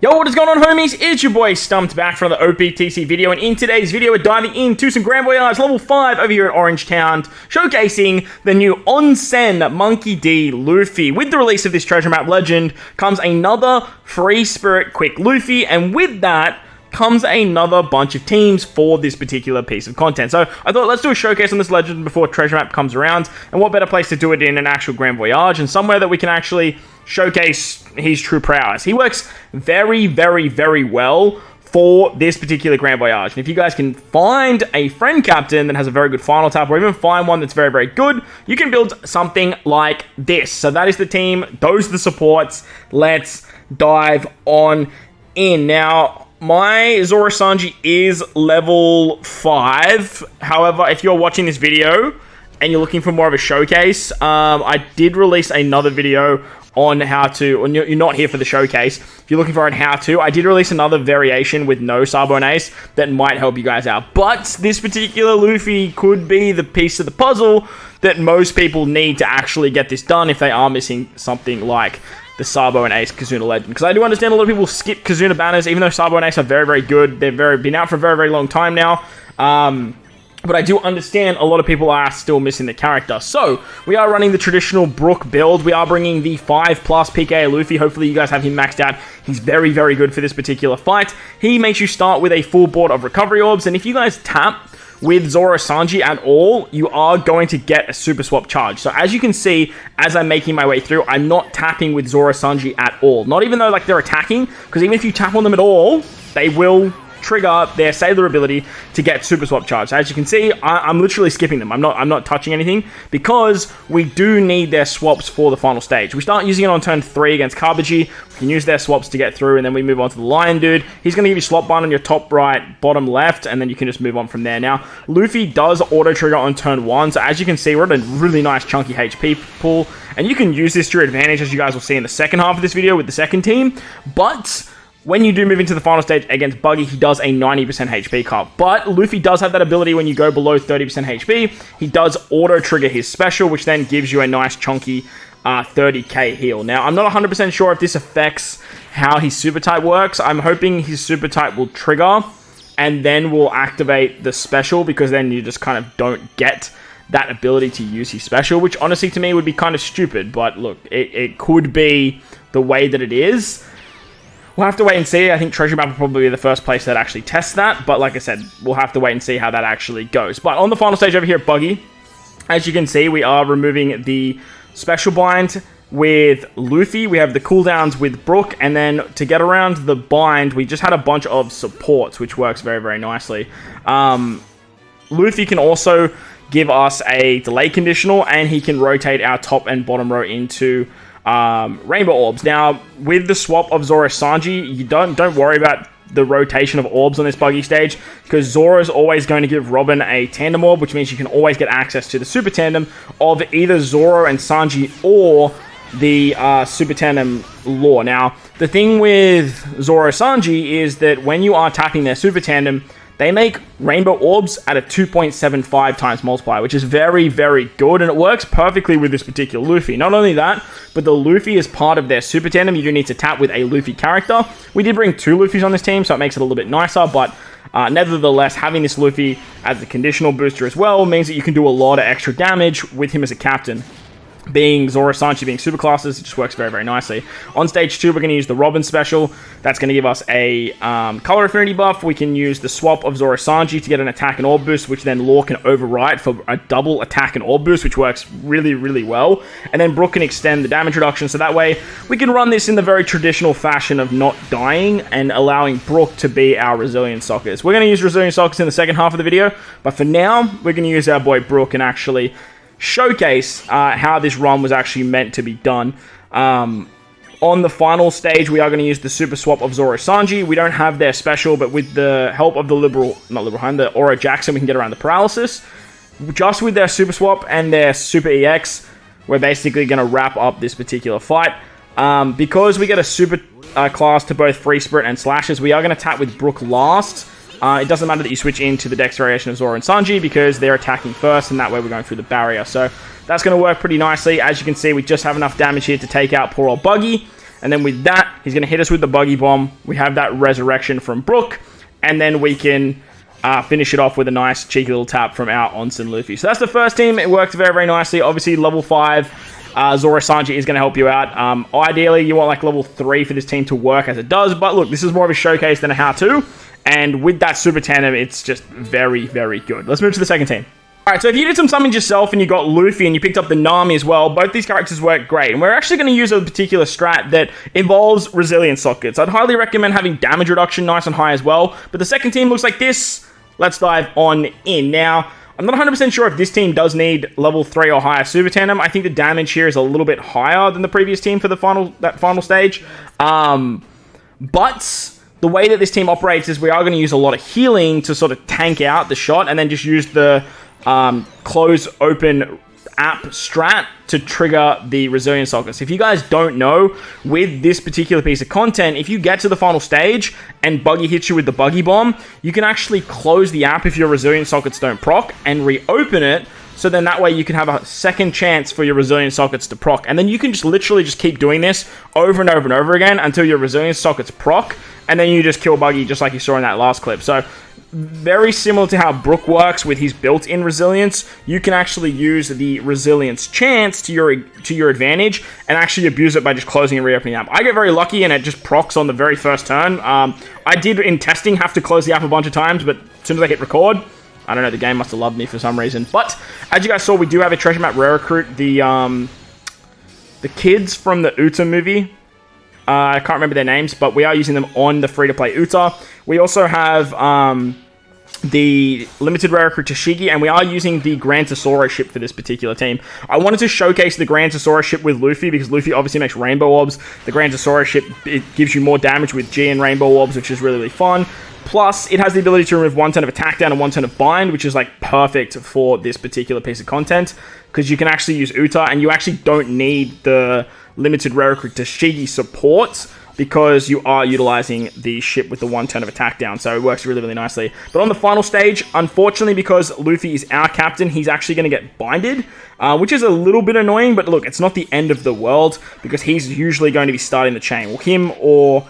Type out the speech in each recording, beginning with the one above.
Yo, what is going on, homies? It's your boy Stumped back for another OPTC video, and in today's video, we're diving into some Grand Voyage level 5 over here at Orangetown, showcasing the new Onsen Monkey D Luffy. With the release of this treasure map legend comes another Free Spirit Quick Luffy, and with that comes another bunch of teams for this particular piece of content. So I thought, let's do a showcase on this legend before treasure map comes around, and what better place to do it in an actual Grand Voyage, and somewhere that we can actually showcase his true prowess. He works very, very, very well for this particular Grand Voyage. And if you guys can find a friend captain that has a very good final tap, or even find one that's very, very good, you can build something like this. So that is the team. Those are the supports. Let's dive on in. Now, my Zoro Sanji is level 5. However, if you're watching this video and you're looking for more of a showcase, I did release another video on how to, and you're not here for the showcase, if you're looking for a how-to, I did release another variation with no Sabo and Ace that might help you guys out. But this particular Luffy could be the piece of the puzzle that most people need to actually get this done if they are missing something like the Sabo and Ace Kazuna Legend. Because I do understand a lot of people skip Kazuna banners, even though Sabo and Ace are very, very good. They've been out for a very, very long time now. But I do understand a lot of people are still missing the character. So, we are running the traditional Brook build. We are bringing the 5+ PKA Luffy. Hopefully you guys have him maxed out. He's very, very good for this particular fight. He makes you start with a full board of recovery orbs. And if you guys tap with Zoro Sanji at all, you are going to get a super swap charge. So as you can see, as I'm making my way through, I'm not tapping with Zoro Sanji at all. Not even though like they're attacking, because even if you tap on them at all, they will trigger their sailor ability to get super swap charge. As you can see, I'm literally skipping them. I'm not touching anything because we do need their swaps for the final stage. We start using it on turn 3 against Kabaji. We can use their swaps to get through, and then we move on to the Lion Dude. He's going to give you swap bind on your top right, bottom left, and then you can just move on from there. Now, Luffy does auto trigger on turn 1, so as you can see, we're at a really nice chunky HP pool, and you can use this to your advantage, as you guys will see in the second half of this video with the second team. But when you do move into the final stage against Buggy, he does a 90% HP cut. But Luffy does have that ability when you go below 30% HP. He does auto-trigger his special, which then gives you a nice chunky 30k heal. Now, I'm not 100% sure if this affects how his super type works. I'm hoping his super type will trigger and then will activate the special, because then you just kind of don't get that ability to use his special, which honestly to me would be kind of stupid. But look, it could be the way that it is. We'll have to wait and see. I think Treasure Map will probably be the first place that actually tests that. But like I said, we'll have to wait and see how that actually goes. But on the final stage over here at Buggy, as you can see, we are removing the special bind with Luffy. We have the cooldowns with Brook. And then to get around the bind, we just had a bunch of supports, which works very, very nicely. Luffy can also give us a delay conditional, and he can rotate our top and bottom row into rainbow orbs. Now, with the swap of Zoro Sanji, you don't worry about the rotation of orbs on this Buggy stage, because Zoro is always going to give Robin a tandem orb, which means you can always get access to the super tandem of either Zoro and Sanji or the super tandem lore. Now, the thing with Zoro Sanji is that when you are tapping their super tandem, they make rainbow orbs at a 2.75 times multiplier, which is very, very good, and it works perfectly with this particular Luffy. Not only that, but the Luffy is part of their super tandem. You do need to tap with a Luffy character. We did bring 2 Luffys on this team, so it makes it a little bit nicer, but nevertheless, having this Luffy as a conditional booster as well means that you can do a lot of extra damage with him as a captain. Being Zoro Sanji being super classes, it just works very, very nicely. On stage 2, we're going to use the Robin special. That's going to give us a color affinity buff. We can use the swap of Zoro Sanji to get an attack and orb boost, which then Law can override for a double attack and orb boost, which works really, really well. And then Brook can extend the damage reduction, so that way we can run this in the very traditional fashion of not dying and allowing Brook to be our resilient sockers. We're going to use resilient sockers in the second half of the video, but for now, we're going to use our boy Brook and actually showcase how this run was actually meant to be done. On the final stage, we are going to use the super swap of Zoro Sanji. We don't have their special, but with the help of the the Aura Jackson, we can get around the paralysis. Just with their super swap and their super EX, we're basically going to wrap up this particular fight. Because we get a super class to both Free Spirit and Slashes, we are going to tap with Brook last. It doesn't matter that you switch into the Dex variation of Zoro and Sanji, because they're attacking first, and that way we're going through the barrier. So that's going to work pretty nicely. As you can see, we just have enough damage here to take out poor old Buggy. And then with that, he's going to hit us with the Buggy Bomb. We have that Resurrection from Brook. And then we can finish it off with a nice cheeky little tap from our ONSEN Luffy. So that's the first team. It worked very, very nicely. Obviously, level 5, Zoro Sanji is going to help you out. Ideally, you want like level 3 for this team to work as it does. But look, this is more of a showcase than a how-to. And with that Super Tandem, it's just very, very good. Let's move to the second team. Alright, so if you did some summons yourself and you got Luffy and you picked up the Nami as well, both these characters work great. And we're actually going to use a particular strat that involves resilience sockets. I'd highly recommend having damage reduction nice and high as well. But the second team looks like this. Let's dive on in. Now, I'm not 100% sure if this team does need level 3 or higher Super Tandem. I think the damage here is a little bit higher than the previous team for the final stage. But the way that this team operates is we are going to use a lot of healing to sort of tank out the shot and then just use the close open app strat to trigger the resilience sockets. If you guys don't know, with this particular piece of content, if you get to the final stage and Buggy hits you with the Buggy Bomb, you can actually close the app if your resilience sockets don't proc and reopen it. So then that way you can have a second chance for your resilience sockets to proc. And then you can just literally just keep doing this over and over and over again until your resilience sockets proc. And then you just kill Buggy just like you saw in that last clip. So very similar to how Brook works with his built-in resilience, you can actually use the resilience chance to your advantage and actually abuse it by just closing and reopening the app. I get very lucky and it just procs on the very first turn. I did in testing have to close the app a bunch of times, but as soon as I hit record, I don't know, the game must have loved me for some reason. But as you guys saw, we do have a treasure map rare recruit. The kids from the Uta movie. I can't remember their names, but we are using them on the free-to-play Uta. We also have the limited rare recruit Tashigi, and we are using the Grand Tesoro ship for this particular team. I wanted to showcase the Grand Tesoro ship with Luffy, because Luffy obviously makes rainbow orbs. The Grand Tesoro ship, it gives you more damage with G and rainbow orbs, which is really, really fun. Plus, it has the ability to remove 1 turn of attack down and 1 turn of bind, which is like perfect for this particular piece of content, because you can actually use Uta, and you actually don't need the limited rare recruit Tashigi support, because you are utilizing the ship with the 1 turn of attack down, so it works really, really nicely. But on the final stage, unfortunately, because Luffy is our captain, he's actually going to get binded, which is a little bit annoying, but look, it's not the end of the world, because he's usually going to be starting the chain. Well, him or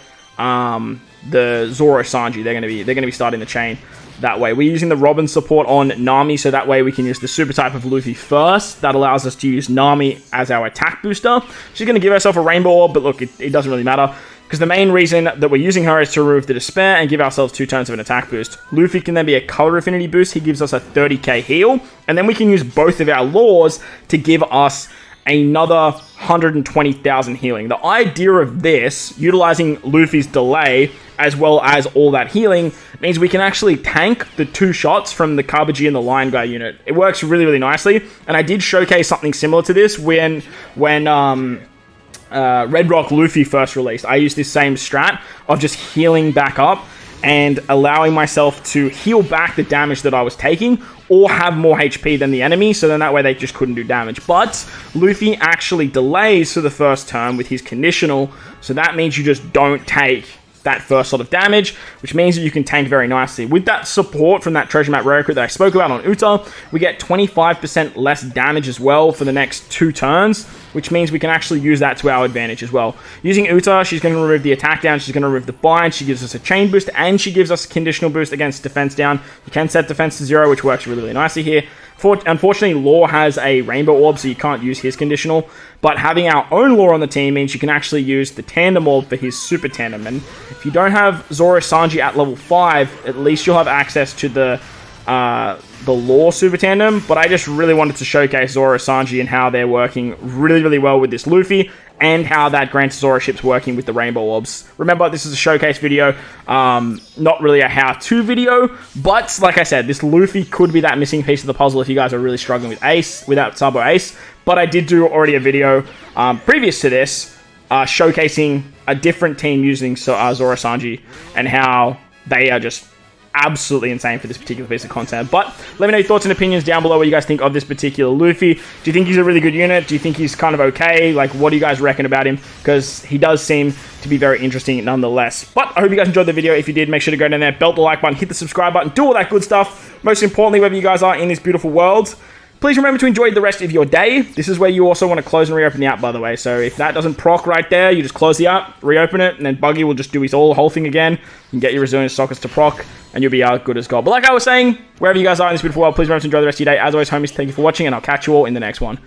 the Zoro Sanji, they're going to be starting the chain that way. We're using the Robin support on Nami, so that way we can use the super type of Luffy first. That allows us to use Nami as our attack booster. She's going to give herself a rainbow orb, but look, it doesn't really matter, because the main reason that we're using her is to remove the despair and give ourselves 2 turns of an attack boost. Luffy can then be a color affinity boost. He gives us a 30k heal, and then we can use both of our laws to give us another 120,000 healing. The idea of this, utilizing Luffy's delay as well as all that healing, means we can actually tank the 2 shots from the Kabuji and the Lion Guy unit. It works really, really nicely, and I did showcase something similar to this when Red Rock Luffy first released. I used this same strat of just healing back up and allowing myself to heal back the damage that I was taking or have more HP than the enemy, so then that way they just couldn't do damage. But Luffy actually delays for the first turn with his conditional, so that means you just don't take that first sort of damage, which means that you can tank very nicely. With that support from that treasure map rare recruit that I spoke about on Uta, we get 25% less damage as well for the next 2 turns, which means we can actually use that to our advantage as well. Using Uta, she's going to remove the attack down, she's going to remove the bind, she gives us a chain boost, and she gives us a conditional boost against defense down. You can set defense to 0, which works really, really nicely here. Unfortunately, Law has a rainbow orb, so you can't use his conditional, but having our own Law on the team means you can actually use the tandem orb for his super tandem. And if you don't have Zoro Sanji at level 5, at least you'll have access to the Law super tandem. But I just really wanted to showcase Zoro Sanji and how they're working really, really well with this Luffy, and how that Grand Tesoro ship's working with the rainbow orbs. Remember, this is a showcase video, not really a how-to video, but like I said, this Luffy could be that missing piece of the puzzle if you guys are really struggling with Ace, without Sub or Ace. But I did do already a video previous to this, showcasing a different team using Zoro Sanji, and how they are just absolutely insane for this particular piece of content. But let me know your thoughts and opinions down below, what you guys think of this particular Luffy. Do you think he's a really good unit? Do you think he's kind of okay? Like, what do you guys reckon about him? Because he does seem to be very interesting nonetheless. But I hope you guys enjoyed the video. If you did, make sure to go down there, belt the like button, hit the subscribe button, do all that good stuff. Most importantly, wherever you guys are in this beautiful world, Please remember to enjoy the rest of your day. This is where you also want to close and reopen the app, by the way. So if that doesn't proc right there, you just close the app, reopen it, and then Buggy will just do his whole thing again. You can get your resilient sockets to proc, and you'll be good as gold. But like I was saying, wherever you guys are in this beautiful world, please remember to enjoy the rest of your day. As always, homies, thank you for watching, and I'll catch you all in the next one.